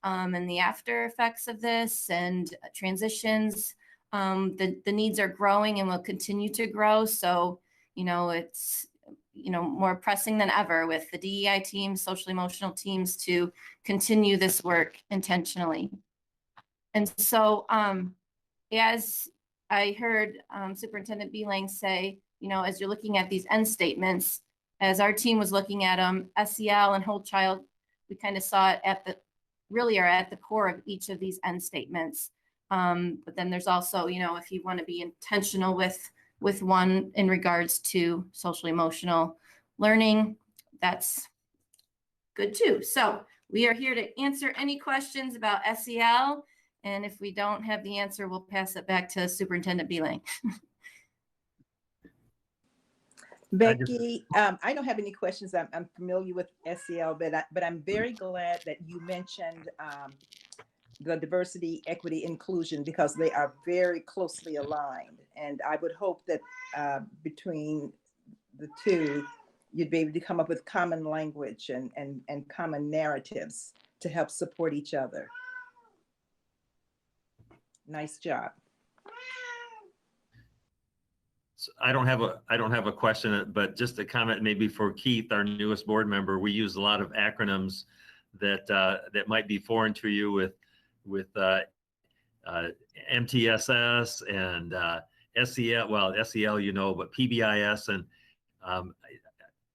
and the after effects of this and transitions. The needs are growing and will continue to grow. So, it's, more pressing than ever with the DEI teams, social emotional teams to continue this work intentionally. And so, as I heard Superintendent Beeling say, as you're looking at these end statements, as our team was looking at them, SEL and whole child, we kind of saw it at the core of each of these end statements. But then there's also, if you want to be intentional with one in regards to social emotional learning, that's good too. So we are here to answer any questions about SEL. And if we don't have the answer, we'll pass it back to Superintendent Beeling. Becky, I don't have any questions. I'm familiar with SEL, but I'm very glad that you mentioned the diversity, equity, inclusion, because they are very closely aligned. And I would hope that between the two, you'd be able to come up with common language and common narratives to help support each other. Nice job. I don't have a question, but just a comment maybe for Keith, our newest board member. We use a lot of acronyms that might be foreign to you with MTSS and SEL. Well, SEL, but PBIS, and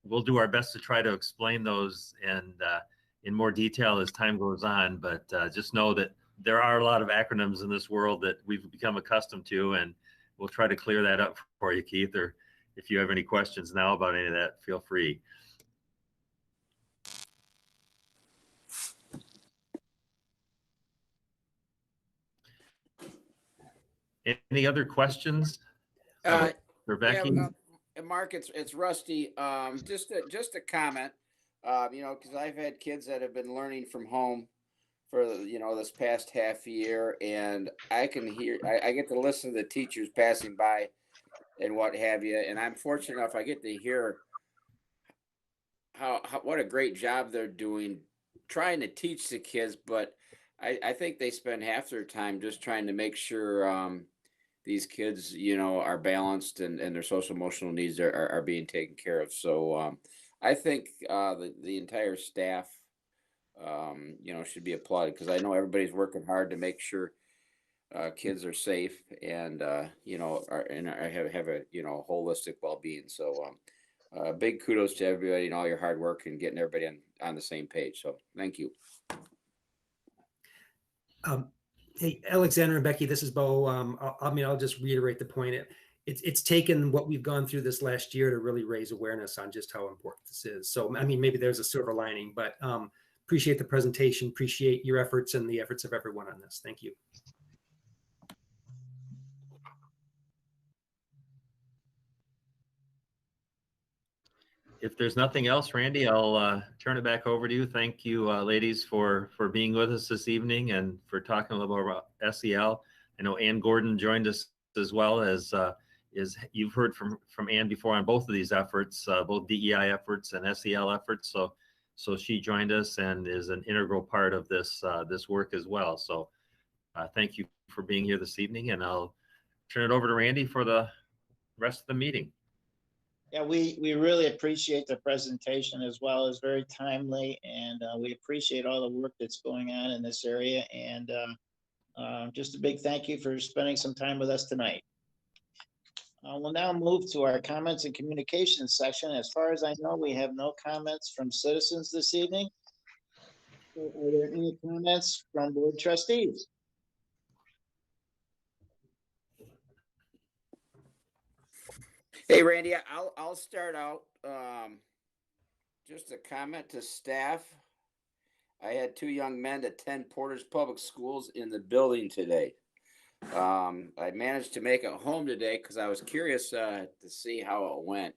we'll do our best to try to explain those and in more detail as time goes on. But just know that there are a lot of acronyms in this world that we've become accustomed to, and we'll try to clear that up for you, Keith, or if you have any questions now about any of that, feel free. Any other questions for Becky? Yeah, Mark, it's Rusty. Just a comment, because I've had kids that have been learning from home for this past half year, and I get to listen to the teachers passing by and what have you, and I'm fortunate enough I get to hear how what a great job they're doing trying to teach the kids, but I think they spend half their time just trying to make sure these kids are balanced and their social emotional needs are being taken care of. So I think the entire staff should be applauded, because I know everybody's working hard to make sure kids are safe and have a holistic well-being. So big kudos to everybody and all your hard work and getting everybody on the same page. So thank you. Hey, Alexander and Becky, this is Bo. I'll just reiterate the point. It's taken what we've gone through this last year to really raise awareness on just how important this is. So, maybe there's a silver lining, but appreciate the presentation, appreciate your efforts and the efforts of everyone on this. Thank you. If there's nothing else, Randy, I'll turn it back over to you. Thank you, ladies, for being with us this evening and for talking a little bit about SEL. I know Ann Gordon joined us as well, as you've heard from Ann before on both of these efforts, both DEI efforts and SEL efforts. So she joined us and is an integral part of this work as well. So thank you for being here this evening, and I'll turn it over to Randy for the rest of the meeting. Yeah, we really appreciate the presentation as well. It's very timely, and we appreciate all the work that's going on in this area. And just a big thank you for spending some time with us tonight. We'll now move to our comments and communications section. As far as I know, we have no comments from citizens this evening. So are there any comments from board trustees? Hey, Randy, I'll start out. Just a comment to staff. I had 2 young men attend Portage Public Schools in the building today. I managed to make it home today because I was curious to see how it went.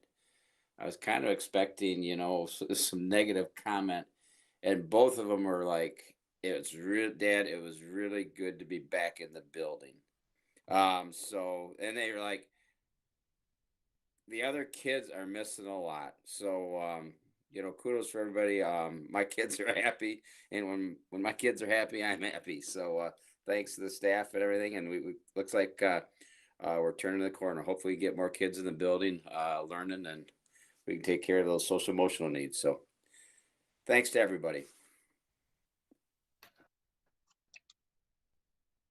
I was kind of expecting, some negative comment, and both of them were like, Dad, it was really good to be back in the building. And they were like, the other kids are missing a lot. So, kudos for everybody. My kids are happy, and when my kids are happy, I'm happy. So, thanks to the staff and everything. And we looks like we're turning the corner. Hopefully, we get more kids in the building learning, and we can take care of those social emotional needs. So, thanks to everybody.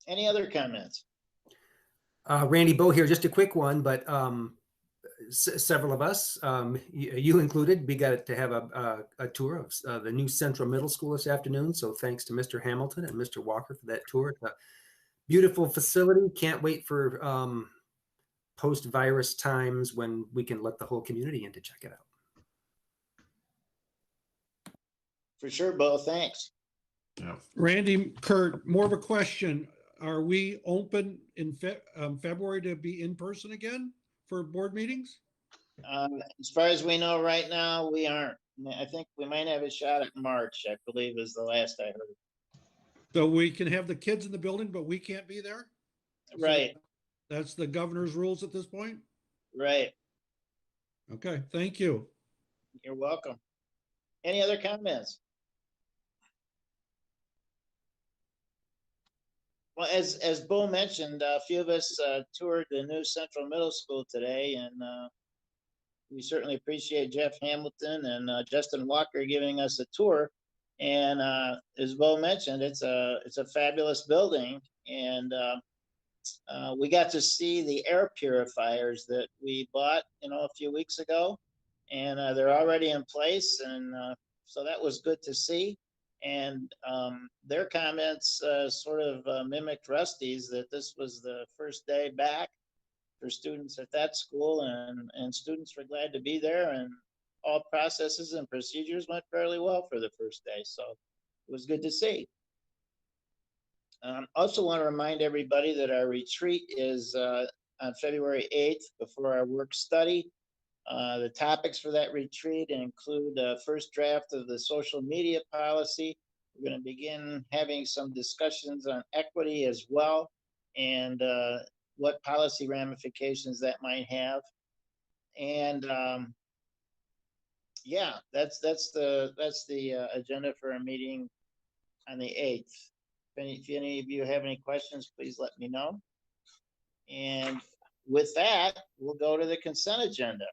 Any other comments? Randy Bo here, just a quick one, but several of us, you included, we got to have a tour of the new Central Middle School this afternoon. So thanks to Mr. Hamilton and Mr. Walker for that tour. It's a beautiful facility. Can't wait for post-virus times when we can let the whole community in to check it out. For sure, Bo, thanks. Yeah. Randy, Kurt, more of a question. Are we open in February to be in person again for board meetings? As far as we know right now, we aren't. I think we might have a shot at March, I believe is the last I heard. So we can have the kids in the building, but we can't be there? Right. So that's the governor's rules at this point? Right. Okay, thank you. You're welcome. Any other comments? Well, as Bo mentioned, a few of us toured the new Central Middle School today, and we certainly appreciate Jeff Hamilton and Justin Walker giving us a tour. And as Bo mentioned, it's a fabulous building, and we got to see the air purifiers that we bought, a few weeks ago, and they're already in place, and so that was good to see. And their comments sort of mimicked Rusty's, that this was the first day back for students at that school, and students were glad to be there, and all processes and procedures went fairly well for the first day. So it was good to see. Also want to remind everybody that our retreat is on February 8th before our work study. The topics for that retreat include first draft of the social media policy. We're going to begin having some discussions on equity as well, and what policy ramifications that might have. And yeah, that's the agenda for our meeting on the 8th. If any of you have any questions, please let me know. And with that, we'll go to the consent agenda.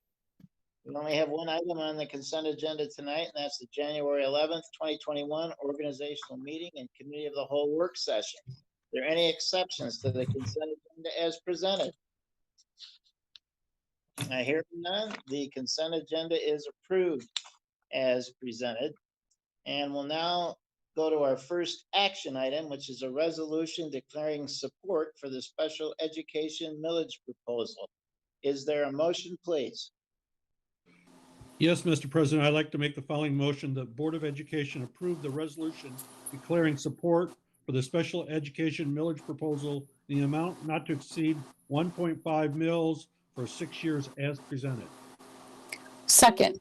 We only have one item on the consent agenda tonight, and that's the January 11th, 2021 organizational meeting and committee of the whole work session. Are there any exceptions to the consent agenda as presented? I hear none. The consent agenda is approved as presented. And we'll now go to our first action item, which is a resolution declaring support for the special education millage proposal. Is there a motion, please? Yes, Mr. President, I'd like to make the following motion. The Board of Education approve the resolution declaring support for the special education millage proposal in the amount not to exceed 1.5 mils for 6 years as presented. Second.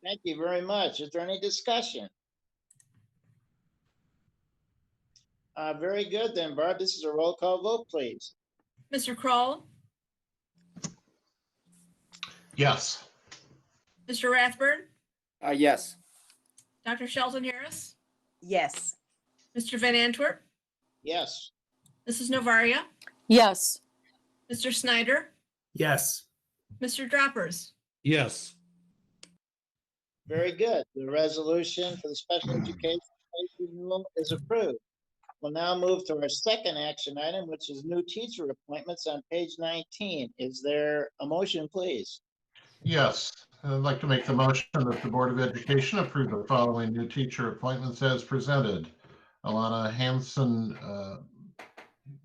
Thank you very much. Is there any discussion? Very good then, Barb. This is a roll call vote, please. Mr. Kroll, Yes. Mr. Rathburn, Yes. Dr. Shelton Harris, Yes. Mr. Van Antwerp, Yes. Mrs. Novaria, Yes. Mr. Snyder, Yes. Mr. Droppers. Yes. Very good. The resolution for the special education renewal is approved. We'll now move to our second action item, which is new teacher appointments on page 19. Is there a motion, please? Yes, I'd like to make the motion that the Board of Education approve the following new teacher appointments as presented. Alana Hanson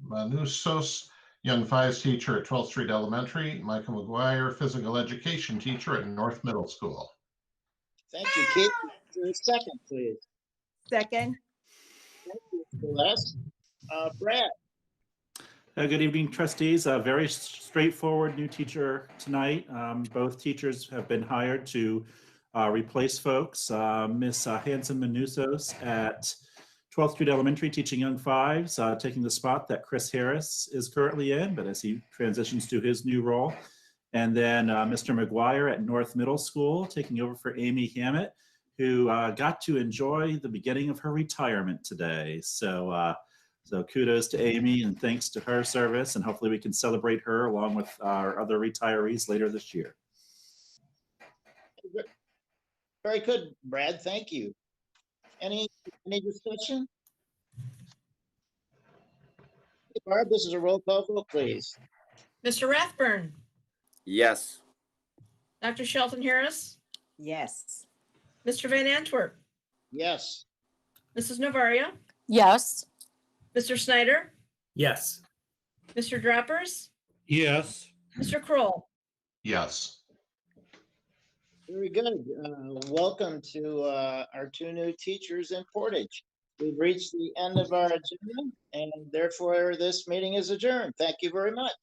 Manusos, Young Fives teacher at 12th Street Elementary. Michael McGuire, physical education teacher at North Middle School. Thank you, Keith. Is there a second, please? Second. Thank you, Celeste. Brad? Good evening, trustees. A very straightforward new teacher tonight. Both teachers have been hired to replace folks. Miss Hanson Manusos at 12th Street Elementary teaching Young Fives, taking the spot that Chris Harris is currently in, but as he transitions to his new role. And then Mr. McGuire at North Middle School, taking over for Amy Hammett, who got to enjoy the beginning of her retirement today. So kudos to Amy and thanks to her service, and hopefully we can celebrate her along with our other retirees later this year. Very good, Brad. Thank you. Any discussion? Barb, this is a roll call vote, please. Mr. Rathburn, Yes. Dr. Shelton Harris, Yes. Mr. Van Antwerp, Yes. Mrs. Novaria, Yes. Mr. Snyder, Yes. Mr. Droppers, Yes. Mr. Kroll. Yes. Very good. Welcome to our two new teachers in Portage. We've reached the end of our agenda, and therefore this meeting is adjourned. Thank you very much.